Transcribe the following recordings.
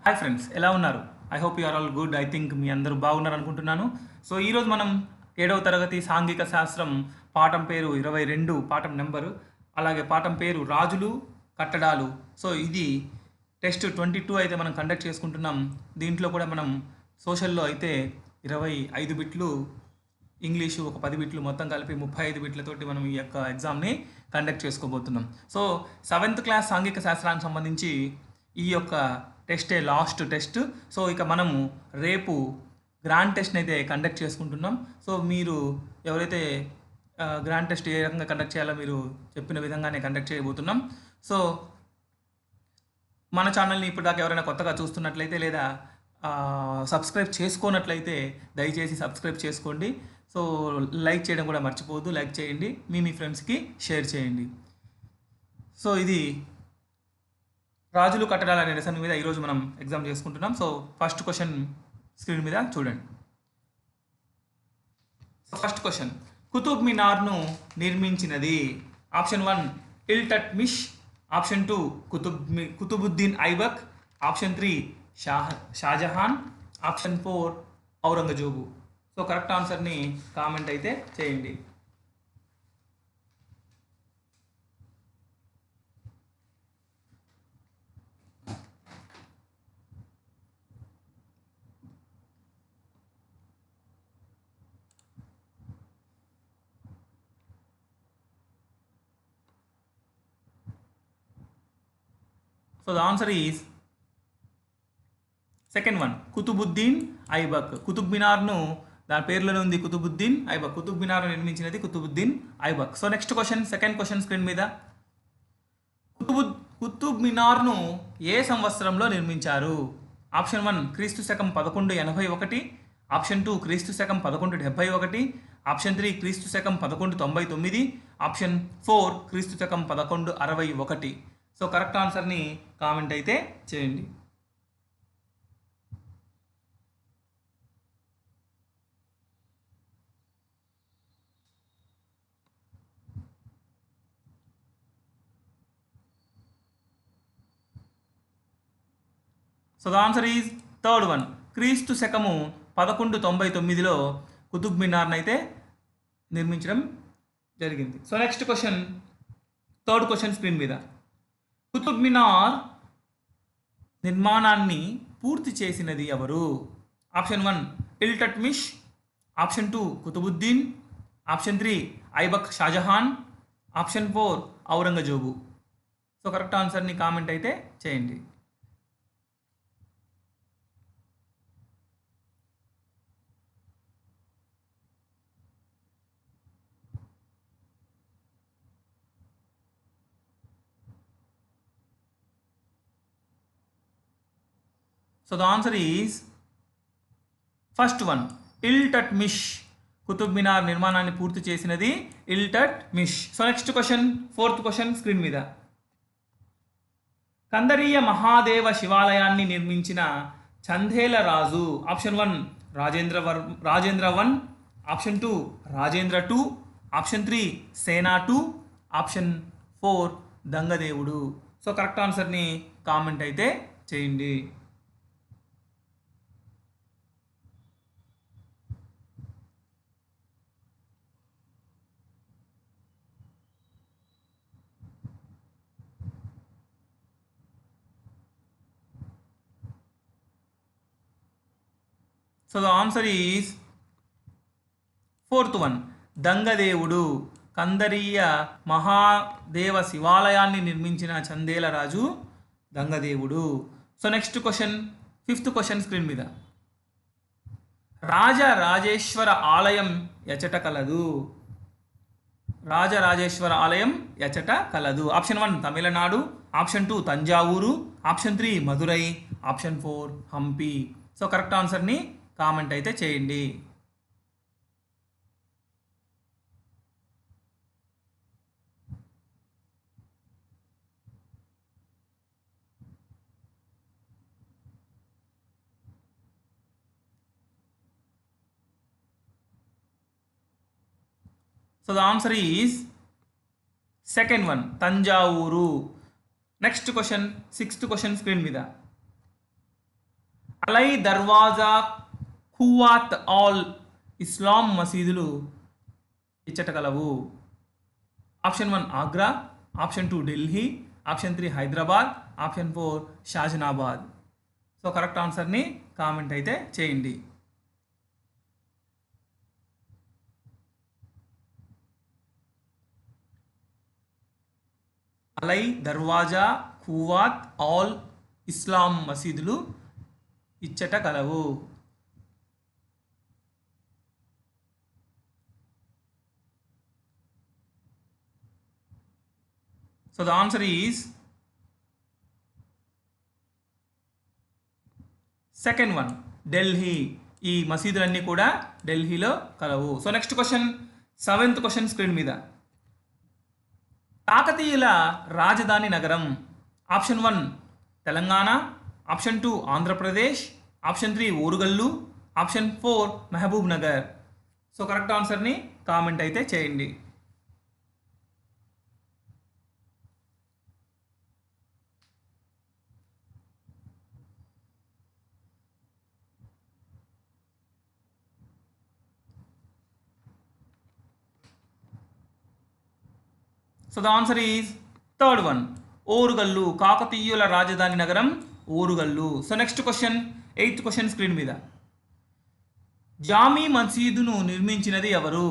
Hi friends, ఎలా ఉన్నారు? I hope you are all good. I think మీ అందరూ బాగున్నారు అనుకుంటున్నాను. సో ఈరోజు మనం 7వ తరగతి సాంఘిక శాస్త్రం పాఠం పేరు 22, పాఠం నెంబరు, అలాగే పాఠం పేరు రాజులు కట్టడాలు. సో ఇది టెస్ట్ 22 అయితే మనం కండక్ట్ చేసుకుంటున్నాం. దీంట్లో కూడా మనం సోషల్లో అయితే 25 బిట్లు, ఇంగ్లీషు ఒక 10 బిట్లు, మొత్తం కలిపి 35 బిట్లతోటి మనం ఈ యొక్క ఎగ్జామ్ని కండక్ట్ చేసుకోబోతున్నాం. సో 7th క్లాస్ సాంఘిక శాస్త్రానికి సంబంధించి ఈ యొక్క టెస్టే లాస్ట్ టెస్ట్. సో ఇక మనము రేపు గ్రాండ్ టెస్ట్ని అయితే కండక్ట్ చేసుకుంటున్నాం. సో మీరు ఎవరైతే గ్రాండ్ టెస్ట్ ఏ రకంగా కండక్ట్ చేయాలో మీరు చెప్పిన విధంగానే కండక్ట్ చేయబోతున్నాం. సో మన ఛానల్ని ఇప్పుడు దాకా ఎవరైనా కొత్తగా చూస్తున్నట్లయితే లేదా సబ్స్క్రైబ్ చేసుకోనట్లయితే దయచేసి సబ్స్క్రైబ్ చేసుకోండి. సో లైక్ చేయడం కూడా మర్చిపోవద్దు. లైక్ చేయండి, మీ ఫ్రెండ్స్కి షేర్ చేయండి. సో ఇది రాజులు కట్టడాలు అనే లెసన్ మీద ఈరోజు మనం ఎగ్జామ్ చేసుకుంటున్నాం. సో ఫస్ట్ క్వశ్చన్ స్క్రీన్ మీద చూడండి. ఫస్ట్ క్వశ్చన్, కుతుబ్ మినార్ను నిర్మించినది? Option 1 Iltutmish, option 2 Qutbuddin Aibak, option 3 Shahjahan, option 4 Aurangzeb. So correct ఆన్సర్ని కామెంట్ అయితే చేయండి. So the answer is second one, Qutbuddin Aibak. Qutub మినార్ను దాని పేర్లోనే ఉంది కుతుబుద్దీన్ ఐబక్. కుతుబ్ మినార్ను నిర్మించినది Qutbuddin Aibak. So next question, second question screen మీద. కుతుబ్ మినార్ను ఏ సంవత్సరంలో నిర్మించారు? ఆప్షన్ 1 క్రీస్తు శకం 1181, ఆప్షన్ 2 క్రీస్తు శకం 1171, ఆప్షన్ 3 క్రీస్తు శకం 1199, ఆప్షన్ 4 క్రీస్తు శకం 1161. సో కరెక్ట్ ఆన్సర్ని కామెంట్ అయితే చేయండి. So the answer is third one, క్రీస్తు శకము 1199లో కుతుబ్ మినార్ని అయితే నిర్మించడం జరిగింది. So next question, third question screen మీద. కుతుబ్ మినార్ నిర్మాణాన్ని పూర్తి చేసినది ఎవరు? Option 1 Iltutmish, option 2 Qutbuddin, option 3 Aibak Shahjahan, option 4 Aurangzeb. So correct ఆన్సర్ని కామెంట్ అయితే చేయండి. So the answer is first one, Iltutmish. Qutub Minar నిర్మాణాన్ని పూర్తి చేసినది Iltutmish. So next question, fourth question screen మీద. కందరీయ మహాదేవ శివాలయాన్ని నిర్మించిన చందేల రాజు? Option 1 Rajendra 1, option 2 Rajendra 2, option 3 Sena 2, option 4 దంగదేవుడు. సో కరెక్ట్ ఆన్సర్ని కామెంట్ అయితే చేయండి. So the answer is fourth one, దంగదేవుడు. కందరీయ మహాదేవ శివాలయాన్ని నిర్మించిన చందేల రాజు దంగదేవుడు. So next question, fifth question screen మీద. రాజరాజేశ్వర ఆలయం ఎచట కలదు? రాజరాజేశ్వర ఆలయం ఎచట కలదు? Option 1 Tamil Nadu, option 2 Thanjavur, option 3 Madurai, option 4 Hampi. So correct ఆన్సర్ని కామెంట్ అయితే చేయండి. So the answer is second one, Thanjavur. Next question, sixth question screen మీద. అలై దర్వాజా ఖువాత్ ఆల్ ఇస్లాం మసీదులు ఇచ్చట కలవు. Option 1 Agra, option 2 Delhi, option 3 Hyderabad, option 4 Shahjahanabad. So correct ఆన్సర్ని కామెంట్ అయితే చేయండి. అలై దర్వాజా ఖువాత్ ఆల్ ఇస్లాం మసీదులు ఇచ్చట కలవు. So the answer is second one, Delhi. ఈ మసీదులన్నీ కూడా ఢిల్లీలో కలవు. So next question, 7th question screen మీద. కాకతీయుల రాజధాని నగరం. Option 1 Telangana, option 2 Andhra Pradesh, option 3 Orugallu, option 4 Mahabubnagar. So correct ఆన్సర్ని కామెంట్ అయితే చేయండి. So the answer is third one, Orugallu. కాకతీయుల రాజధాని నగరం Orugallu. So next question, 8th question screen మీద. జామీ మసీదును నిర్మించినది ఎవరు?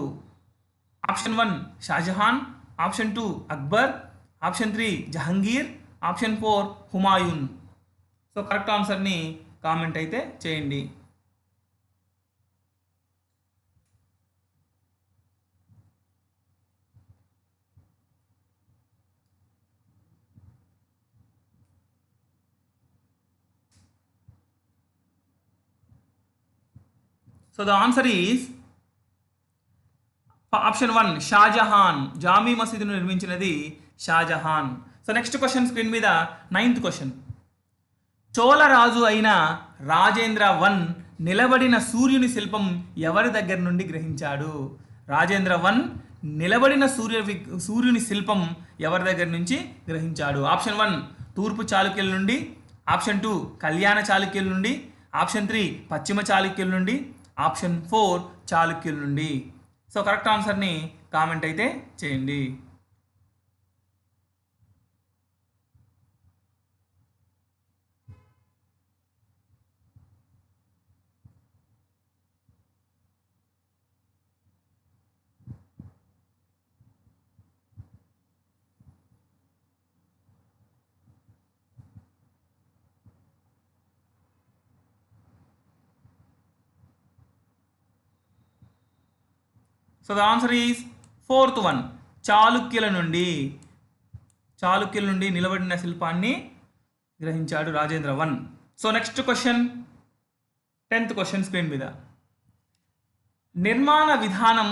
Option 1 Shahjahan, option 2 Akbar, option 3 Jahangir, option 4 Humayun. So correct ఆన్సర్ని కామెంట్ అయితే చేయండి. So the answer is option 1 Shahjahan. Jama మసీదును నిర్మించినది Shahjahan. So next question screen మీద 9th క్వశ్చన్. చోళరాజు అయిన రాజేంద్ర 1 నిలబడిన సూర్యుని శిల్పం ఎవరి దగ్గర నుండి గ్రహించాడు? రాజేంద్ర 1 నిలబడిన సూర్యుని శిల్పం ఎవరి దగ్గర నుంచి గ్రహించాడు? ఆప్షన్ 1 తూర్పు చాళుక్యుల నుండి, ఆప్షన్ 2 కళ్యాణ చాళుక్యుల నుండి, ఆప్షన్ 3 పశ్చిమ చాళుక్యుల నుండి, ఆప్షన్ 4 చాళుక్యుల నుండి. సో కరెక్ట్ ఆన్సర్ని కామెంట్ అయితే చేయండి. So the answer is 4th one, చాళుక్యుల నుండి. చాళుక్యుల నుండి నిలబడిన శిల్పాన్ని గ్రహించాడు Rajendra 1. So next question, 10th question screen మీద. నిర్మాణ విధానం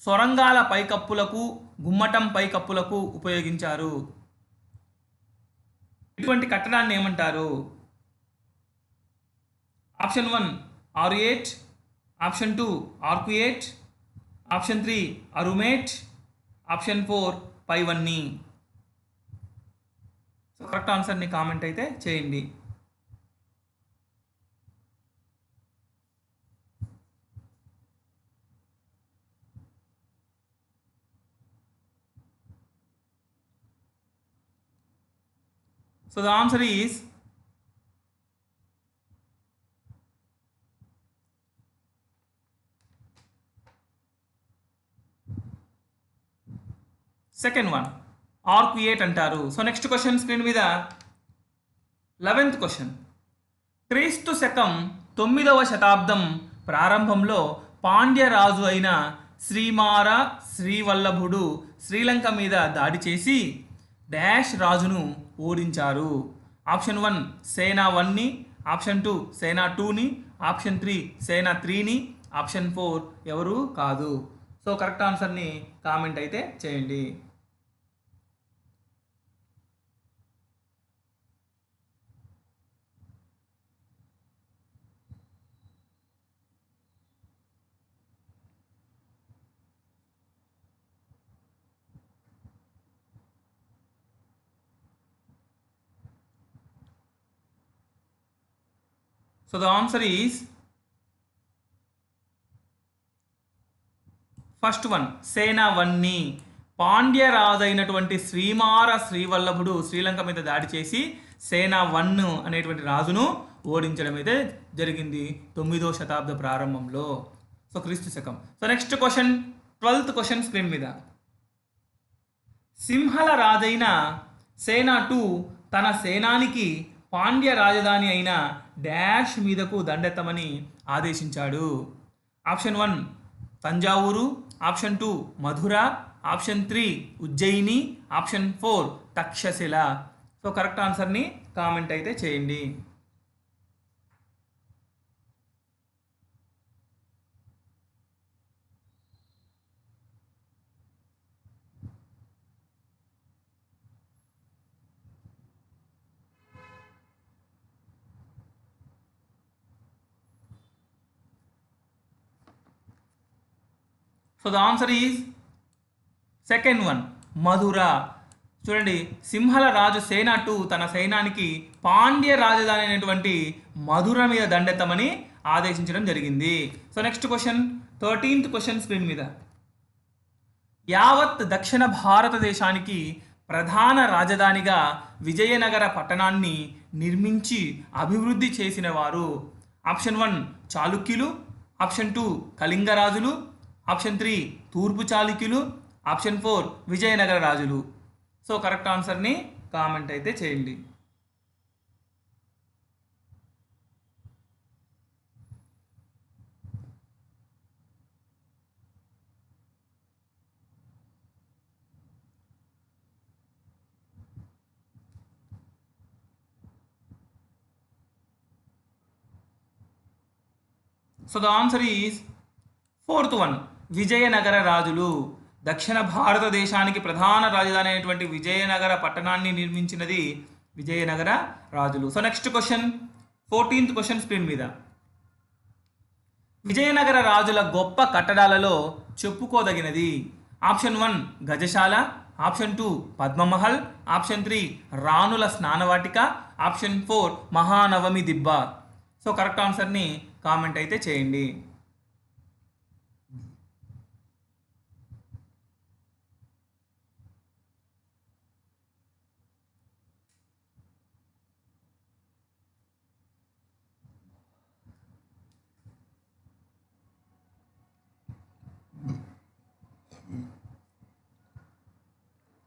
సొరంగాల పైకప్పులకు, గుమ్మటం పైకప్పులకు ఉపయోగించారు. ఇటువంటి కట్టడాన్ని ఏమంటారు? ఆప్షన్ 1 ఆరుయేట్, ఆప్షన్ 2 ఆర్కుయేట్, ఆప్షన్ 3 అరుమేట్, ఆప్షన్ 4 పైవన్నీ. సో కరెక్ట్ ఆన్సర్ని కామెంట్ అయితే చేయండి. So the answer is second one, arcuate అంటారు. సో నెక్స్ట్ క్వశ్చన్ స్క్రీన్ మీద 11th క్వశ్చన్. క్రీస్తు శకం 9వ శతాబ్దం ప్రారంభంలో పాండ్యరాజు అయిన శ్రీమార శ్రీవల్లభుడు శ్రీలంక మీద దాడి చేసి డాష్ రాజును ఓడించారు. ఆప్షన్ 1 సేనా 1ని, ఆప్షన్ 2 సేనా 2ని, ఆప్షన్ 3 సేనా 3ని, ఆప్షన్ 4 ఎవరు కాదు. సో కరెక్ట్ ఆన్సర్ని కామెంట్ అయితే చేయండి. So the answer is first one సేనావన్ని. పాండ్య రాజైనటువంటి శ్రీమార శ్రీవల్లభుడు శ్రీలంక మీద దాడి చేసి సేనావన్ను అనేటువంటి రాజును ఓడించడం అయితే జరిగింది 9వ శతాబ్ద ప్రారంభంలో. సో క్రీస్తు శకం. So next question, 12th question screen మీద. సింహల రాజైన సేన 2 తన సేనానికి పాండ్య రాజధాని అయిన డాష్ మీదకు దండెత్తమని ఆదేశించాడు. Option 1 Thanjavur, option 2 Madhura, option 3 Ujjayini, option 4 Takshashila. So correct ఆన్సర్ని కామెంట్ అయితే చేయండి. So the answer is second one Madhura. చూడండి, సింహల రాజు సేన 2 తన సైన్యానికి పాండ్య రాజధాని అయినటువంటి మధుర మీద దండెత్తమని ఆదేశించడం జరిగింది. So next question, 13th question screen మీద. యావత్ దక్షిణ భారతదేశానికి ప్రధాన రాజధానిగా విజయనగర పట్టణాన్ని నిర్మించి అభివృద్ధి చేసిన వారు. ఆప్షన్ 1 చాళుక్యులు, ఆప్షన్ 2 కళింగరాజులు, ఆప్షన్ 3 తూర్పు చాళుక్యులు, ఆప్షన్ 4 విజయనగర రాజులు. సో కరెక్ట్ ఆన్సర్ని కామెంట్ అయితే చేయండి. So the answer is 4th one Vijayanagara రాజులు. దక్షిణ భారతదేశానికి ప్రధాన రాజధాని అయినటువంటి విజయనగర పట్టణాన్ని నిర్మించినది విజయనగర రాజులు. So next question, 14th question screen మీద. విజయనగర రాజుల గొప్ప కట్టడాలలో చెప్పుకోదగినది. Option 1 Gajashala, option 2 Padmamahal, option 3 రాణుల స్నానవాటిక, option 4 Mahanavami Dibba. So correct ఆన్సర్ని కామెంట్ అయితే చేయండి.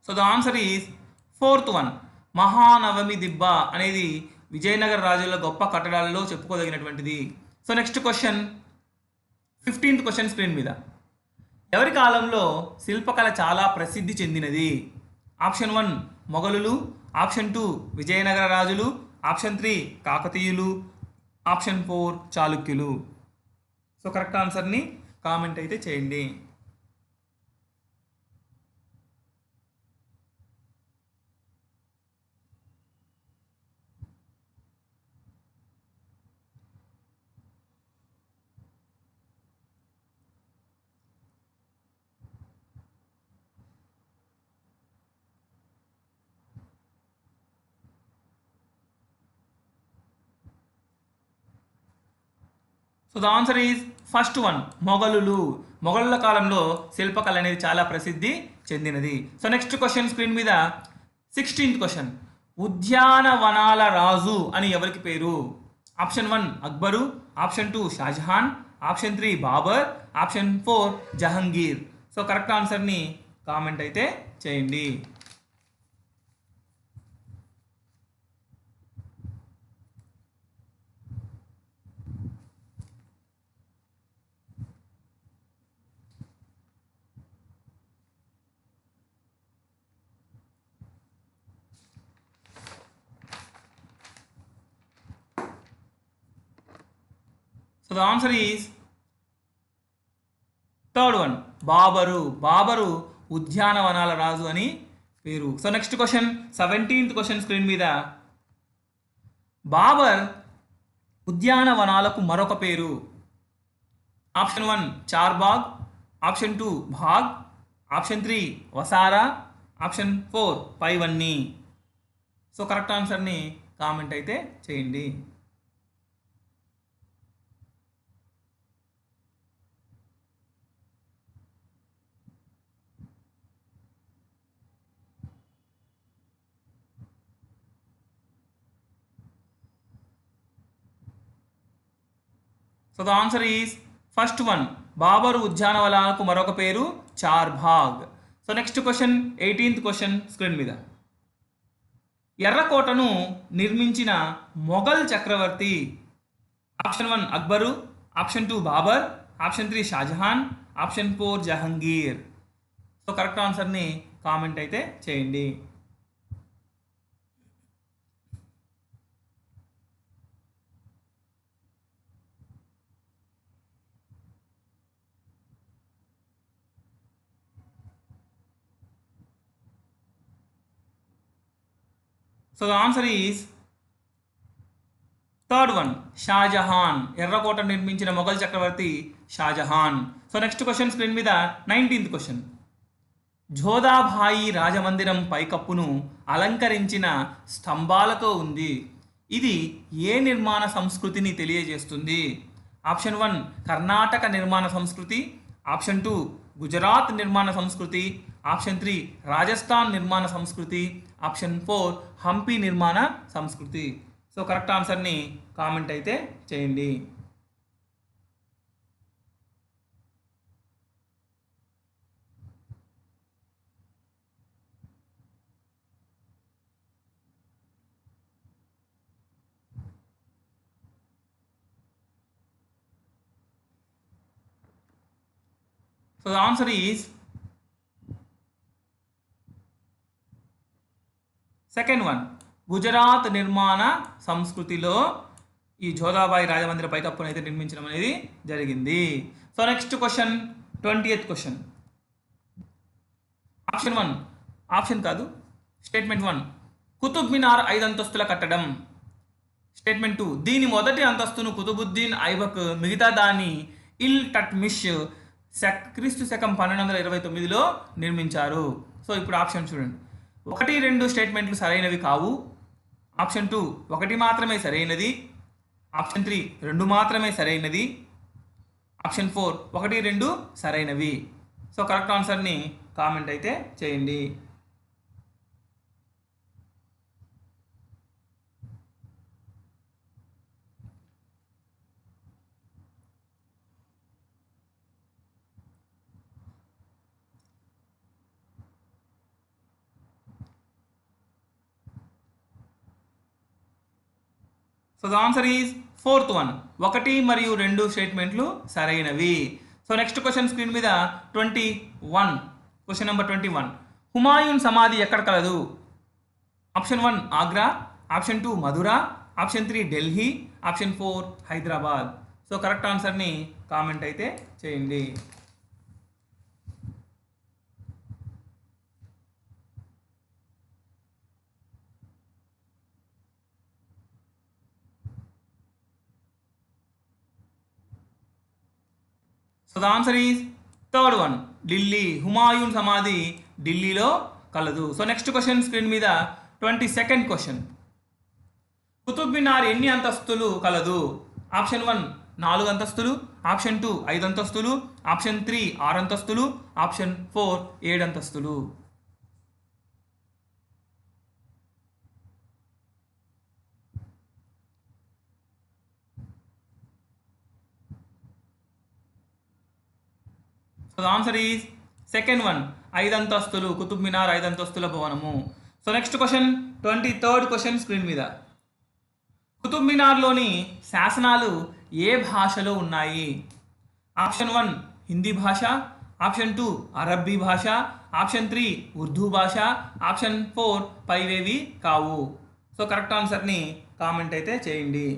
So the answer is 4th one Mahanavami Dibba అనేది విజయనగర రాజుల గొప్ప కట్టడాలలో చెప్పుకోదగినటువంటిది. So next question, 15th question screen మీద. ఎవరి కాలంలో శిల్పకళ చాలా ప్రసిద్ధి చెందినది? ఆప్షన్ 1 మొఘలులు, ఆప్షన్ 2 విజయనగర రాజులు, ఆప్షన్ 3 కాకతీయులు, ఆప్షన్ 4 చాళుక్యులు. సో కరెక్ట్ ఆన్సర్ని కామెంట్ అయితే చేయండి. So the answer is first one మొఘలులు. మొఘలుల కాలంలో శిల్పకళ అనేది చాలా ప్రసిద్ధి చెందినది. సో నెక్స్ట్ క్వశ్చన్ స్క్రీన్ మీద 16th క్వశ్చన్, ఉద్యానవనాల రాజు అని ఎవరికి పేరు? Option 1 Akbar, option 2 Shahjahan, option 3 Babur, option 4 Jahangir. So correct ఆన్సర్ని కామెంట్ అయితే చేయండి. So the answer is third one Babur. Babur ఉద్యానవనాల రాజు అని పేరు. So next question, 17th question screen మీద. బాబర్ ఉద్యానవనాలకు మరొక పేరు. Option 1 Charbagh, option 2 Bagh, option 3 వసారా, ఆప్షన్ 4 పైవన్నీ. సో కరెక్ట్ ఆన్సర్ని కామెంట్ అయితే చేయండి. So the answer is first one. Babur ఉద్యానవనాలకు మరొక పేరు Charbagh. So next question, 18th question screen మీద. ఎర్రకోటను నిర్మించిన మొఘల్ చక్రవర్తి. Option 1 Akbar, option 2 Babur, option 3 Shahjahan, option 4 Jahangir. So correct ఆన్సర్ని కామెంట్ అయితే చేయండి. So the answer is third one, Shahjahan. ఎర్రకోట నిర్మించిన మొఘల్ చక్రవర్తి Shahjahan. So next question screen మీద 19th క్వశ్చన్. జోధాబాయి రాజమందిరం పైకప్పును అలంకరించిన స్తంభాలతో ఉంది. ఇది ఏ నిర్మాణ సంస్కృతిని తెలియజేస్తుంది? ఆప్షన్ 1 కర్ణాటక నిర్మాణ సంస్కృతి, ఆప్షన్ 2 గుజరాత్ నిర్మాణ సంస్కృతి, ఆప్షన్ 3 రాజస్థాన్ నిర్మాణ సంస్కృతి, ఆప్షన్ 4 హంపి నిర్మాణ సంస్కృతి. సో కరెక్ట్ ఆన్సర్ని కామెంట్ అయితే చేయండి. So the answer is second one, Gujarat నిర్మాణ సంస్కృతిలో ఈ జోధాబాయి రాజమందిర పైకప్పును అయితే నిర్మించడం అనేది జరిగింది. So next question, 20th question. Option 1, option కాదు, స్టేట్మెంట్ 1 కుతుబ్ మినార్ 5 అంతస్తుల కట్టడం. స్టేట్మెంట్ 2 దీని మొదటి అంతస్తును కుతుబుద్దీన్ ఐబక్, మిగతా దాన్ని ఇల్ టట్మిష్ క్రీస్తు శకం 1229లో నిర్మించారు. సో ఇప్పుడు ఆప్షన్ చూడండి. 1, 2 స్టేట్మెంట్లు సరైనవి కావు. ఆప్షన్ 2 1 మాత్రమే సరైనది. ఆప్షన్ 3 2 మాత్రమే సరైనది. ఆప్షన్ 4 1, 2 సరైనవి. సో కరెక్ట్ ఆన్సర్ని కామెంట్ అయితే చేయండి. So the answer is fourth one, 1 మరియు 2 స్టేట్మెంట్లు సరైనవి. సో నెక్స్ట్ క్వశ్చన్ స్క్రీన్ మీద 21, క్వశ్చన్ నెంబర్ 21. హుమాయూన్ సమాధి ఎక్కడ కలదు? Option 1 Agra, option 2 Madhura, option 3 Delhi, option 4 Hyderabad. So correct ఆన్సర్ని కామెంట్ అయితే చేయండి. So the answer is third one, Delhi. Humayun సమాధి ఢిల్లీలో కలదు. సో నెక్స్ట్ క్వశ్చన్ స్క్రీన్ మీద 22nd క్వశ్చన్. కుతుబ్ మినార్ ఎన్ని అంతస్తులు కలదు? ఆప్షన్ 1 4 అంతస్తులు, ఆప్షన్ 2 5 అంతస్తులు, ఆప్షన్ 3 6 అంతస్తులు, ఆప్షన్ 4 7 అంతస్తులు. So the answer is second one, 5 అంతస్తులు. కుతుబ్ మినార్ 5 అంతస్తుల భవనము. So next question 23rd question screen మీద. కుతుబ్ మినార్లోని శాసనాలు ఏ భాషలో ఉన్నాయి? ఆప్షన్ 1 హిందీ భాష, ఆప్షన్ 2 అరబ్బీ భాష, ఆప్షన్ 3 ఉర్దూ భాష, ఆప్షన్ 4 పైవేవి కావు. సో కరెక్ట్ ఆన్సర్ని కామెంట్ అయితే చేయండి.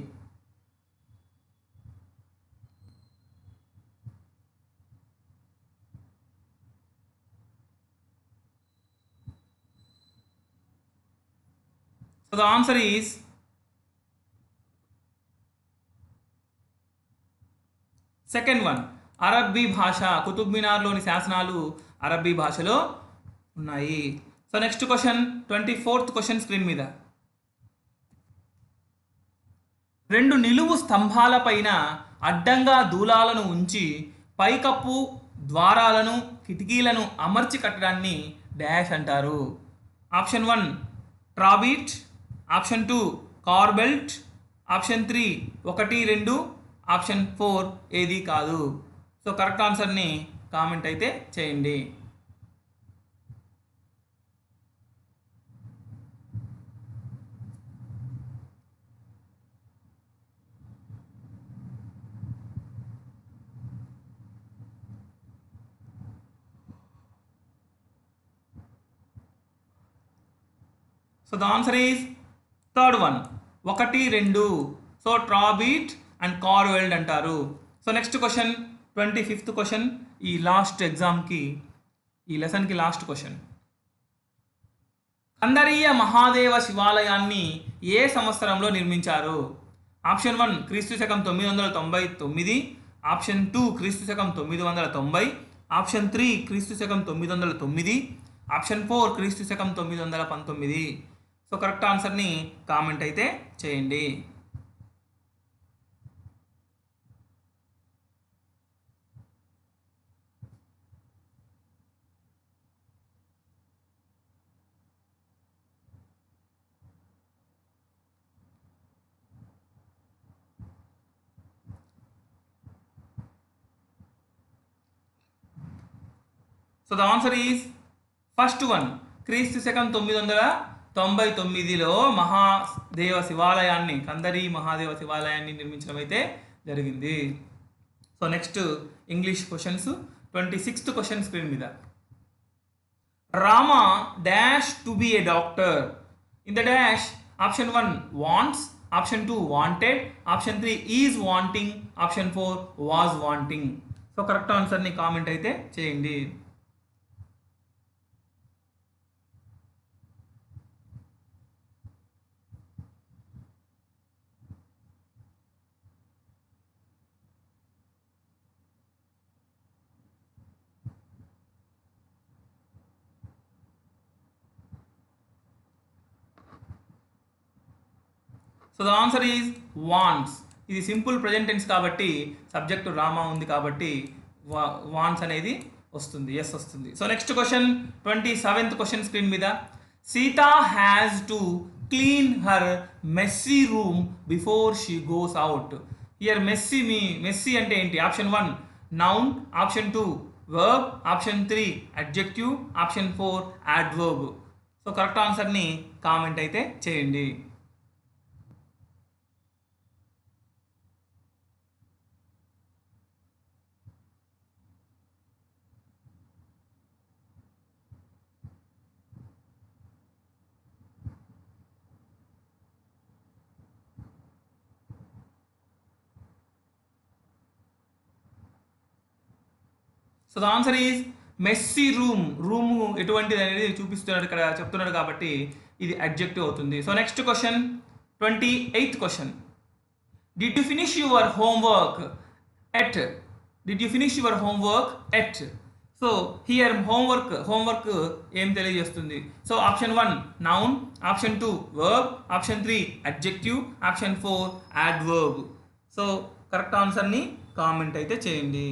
So the answer is second one, Arabi భాష. కుతుబ్ మినార్లోని శాసనాలు అరబ్బీ భాషలో ఉన్నాయి. So next question 24th question screen మీద. 2 నిలువు స్తంభాల పైన అడ్డంగా దూలాలను ఉంచి పైకప్పు, ద్వారాలను, కిటికీలను అమర్చి కట్టడాన్ని డాష్ అంటారు. Option 1 trabeate, option 2 corbelled, option 3 1 2, option 4 ఏది కాదు. సో కరెక్ట్ ఆన్సర్ని కామెంట్ అయితే చేయండి. So the answer is third one, 1 2. So trabeate and corbelled అంటారు. So next question, 25th question, ఈ లాస్ట్ ఎగ్జామ్కి, ఈ లెసన్కి లాస్ట్ క్వశ్చన్. కందరీయ మహాదేవ శివాలయాన్ని ఏ సంవత్సరంలో నిర్మించారు? ఆప్షన్ 1 క్రీస్తు శకం 999, ఆప్షన్ 2 క్రీస్తు శకం 990, ఆప్షన్ 3 క్రీస్తు శకం 909, ఆప్షన్ 4 క్రీస్తు శకం 919. సో కరెక్ట్ ఆన్సర్ని కామెంట్ అయితే చేయండి. So the answer is first one, క్రీస్తు శకం 999లో మహాదేవ శివాలయాన్ని, కందరీ మహాదేవ శివాలయాన్ని నిర్మించడం అయితే జరిగింది. So next English questions, 26th question screen మీద. Rama dash to be a doctor. In the dash option 1 wants, option 2 wanted, option 3 is wanting, option 4 was wanting. So correct ఆన్సర్ని comment అయితే చేయండి. So the answer is wants. ఇది simple present tense కాబట్టి subject Rama ఉంది కాబట్టి wants అనేది వస్తుంది, S వస్తుంది. So next question, 27th question screen మీద. Sita has to clean her messy room before she goes out. Here messy అంటే ఏంటి? Option 1 noun, option 2 verb, option 3 adjective, option 4 adverb. So correct ఆన్సర్ని comment అయితే చేయండి. So the answer is messy room. Room ఎటువంటిది అనేది చూపిస్తున్నాడు ఇక్కడ, చెప్తున్నాడు కాబట్టి ఇది అడ్జెక్టివ్ అవుతుంది. So next question, 28th question. Did you finish your homework yet? Did you finish your homework yet? So here homework ఏం తెలియజేస్తుంది? So option 1 noun, option 2 verb, option 3 adjective, option 4 adverb. So correct ఆన్సర్ని comment అయితే చేయండి.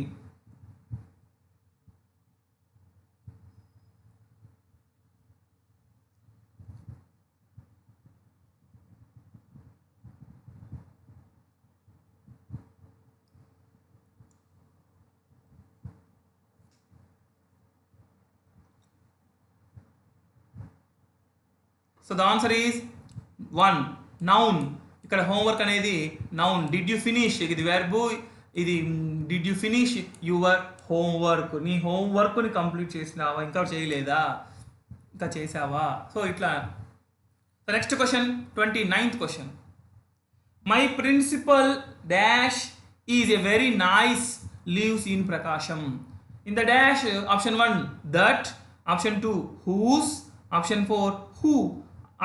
So the answer is 1 noun. ఇక్కడ homework అనేది noun. Did you finish ఇది verb, ఇది did you finish your homework. నీ హోంవర్క్ని కంప్లీట్ చేసినావా, ఇంకా చేయలేదా, ఇంకా చేసావా? సో ఇట్లా. So next question, 29th question. My principal dash is a very nice lives in Prakasam. In the dash option 1 that, option 2 whose, option 4 who,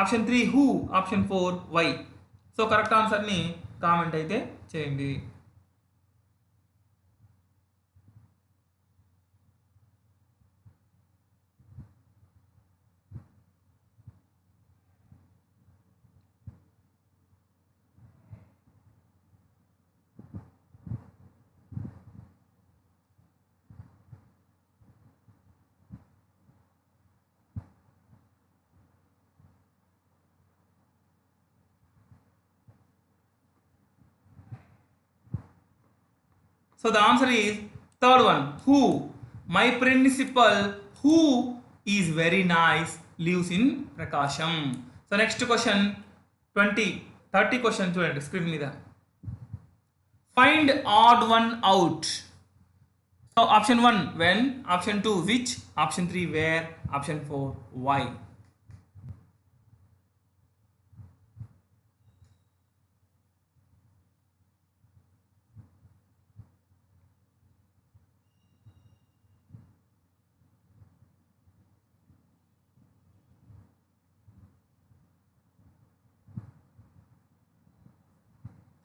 option 3 who, option 4 why. So correct ఆన్సర్ని comment అయితే చేయండి. So the answer is third one. Who? My principal, who is very nice, lives in Prakasham. So next question 20 30 question చూడండి screen మీద. Find odd one out. So option 1 when, option 2 which, option 3 where, option 4 why.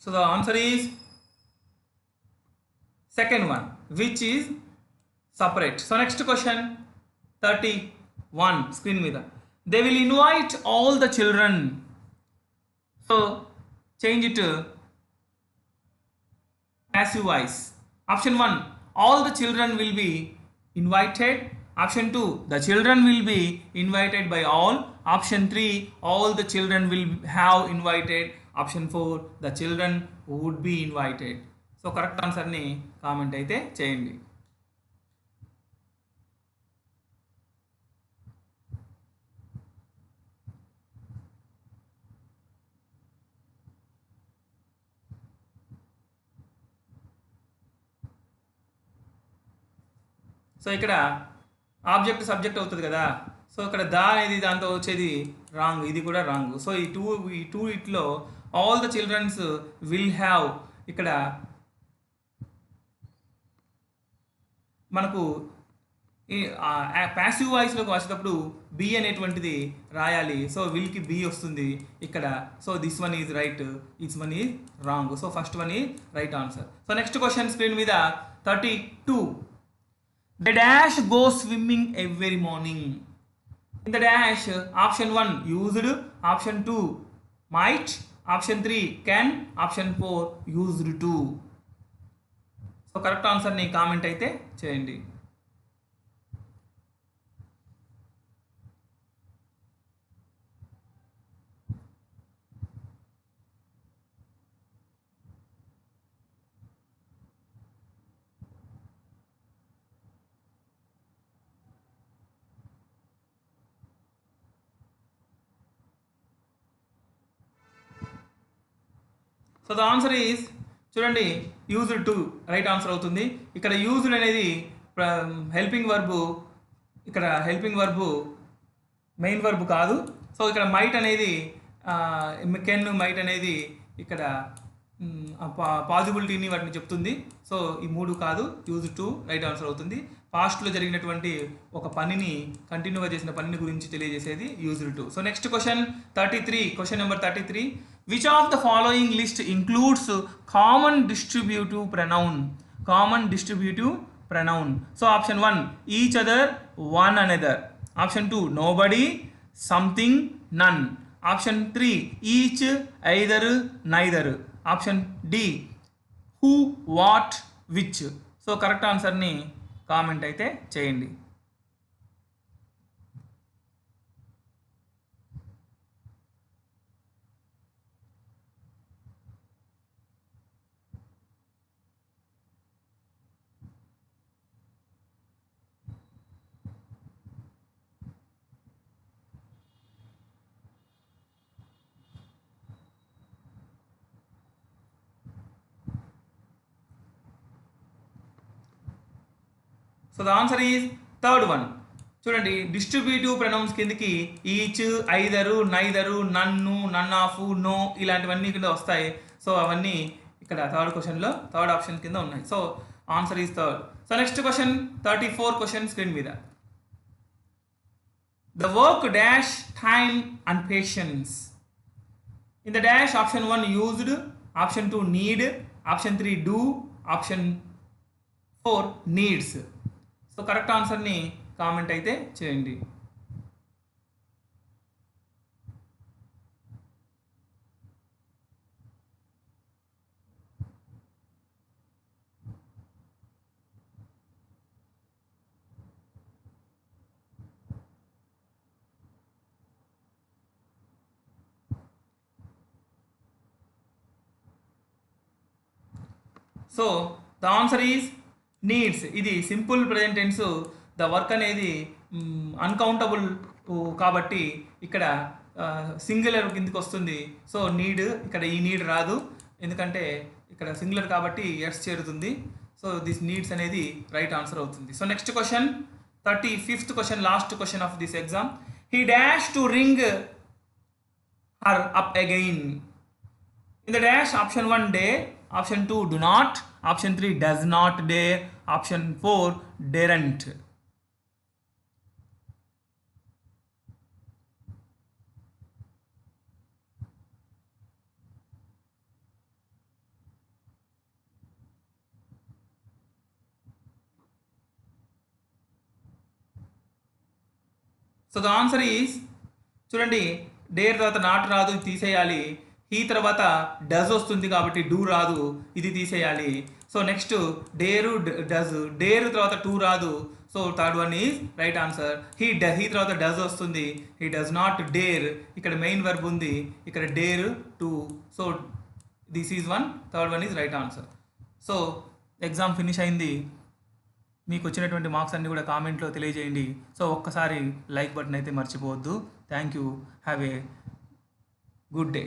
So the answer is second one, which is separate. So next question 31 screen మీద. They will invite all the children. So change it to passive voice. Option 1 all the children will be invited. Option 2 the children will be invited by all. Option 3 all the children will have invited. Option 4 the children would be invited. So correct ఆన్సర్ని comment అయితే చేయండి. So ఇక్కడ object subject అవుతుంది కదా. So ఇక్కడ దా అనేది దాంతో వచ్చేది రాంగ్, ఇది కూడా రాంగ్. సో ఈ టూ ఇట్లో all the childrens will have, ఇక్కడ మనకు ప్యాసివ్ వాయిస్లోకి వచ్చేటప్పుడు బి అనేటువంటిది రాయాలి. సో విల్కి బి వస్తుంది ఇక్కడ. So this one is right, this one is wrong. So first one is right answer. So next question screen మీద 32. The dash goes swimming every morning. In the dash, option 1 used, option 2 might, option 3 can, option 4 used to. So correct ఆన్సర్ని comment అయితే చేయండి. So the answer is చూడండి used to right answer అవుతుంది. ఇక్కడ used అనేది helping verb, ఇక్కడ helping verb main verb కాదు. So ఇక్కడ మైట్ అనేది కెన్, మైట్ అనేది ఇక్కడ పాజిబిలిటీని వాటిని చెప్తుంది. సో ఈ మూడు కాదు, యూజ్ టు రైట్ ఆన్సర్ అవుతుంది. పాస్ట్లో జరిగినటువంటి ఒక పనిని, కంటిన్యూగా చేసిన పనిని గురించి తెలియజేసేది used to. So next question 33, question number 33. Which of the following list includes common distributive pronoun? Common distributive pronoun. So option 1 each other, one another. Option 2 nobody, something, none. Option 3 each, either, neither. Option D who, what, which. So correct ఆన్సర్ని comment అయితే చేయండి. So the answer is third one. చూడండి distributive pronouns కిందకి each, either, neither, none, none of, no ఇలాంటివన్నీ కింద వస్తాయి. So అవన్నీ ఇక్కడ థర్డ్ క్వశ్చన్లో థర్డ్ ఆప్షన్ కింద ఉన్నాయి. So answer is third. So next question 34 question screen మీద. The work dash time and patience. In the dash option 1 used, option 2 need, option 3 do, option 4 needs. So correct ఆన్సర్ని comment అయితే చేయండి. So the answer is needs. ఇది simple present tense. The work అనేది uncountable కాబట్టి ఇక్కడ singular కిందికి వస్తుంది. So need, ఇక్కడ ఈ నీడ్ రాదు ఎందుకంటే ఇక్కడ సింగులర్ కాబట్టి ఎస్ చేరుతుంది. సో దిస్ నీడ్స్ అనేది రైట్ ఆన్సర్ అవుతుంది. So next question 35th question, last question of this exam. He dash to ring her up again. In the dash, option 1 dare, option 2 do not, option 3 does not dare, option 4 daren't. So the answer is, చూడండి, dare తర్వాత not రాదు, ఇది తీసేయాలి. ఈ తర్వాత does వస్తుంది కాబట్టి do రాదు, ఇది తీసేయాలి. So next dare does, dare తర్వాత టూ రాదు, so third one is right answer. He తర్వాత డజ్ వస్తుంది, హీ డస్ నాట్ డేర్, ఇక్కడ మెయిన్ వర్బ్ ఉంది, ఇక్కడ dare two, so this is one, third one is right answer. So exam finish అయింది. మీకు వచ్చినటువంటి మార్క్స్ అన్ని కూడా కామెంట్లో తెలియజేయండి. సో ఒక్కసారి లైక్ బటన్ అయితే మర్చిపోవద్దు. Thank you. Have a good day.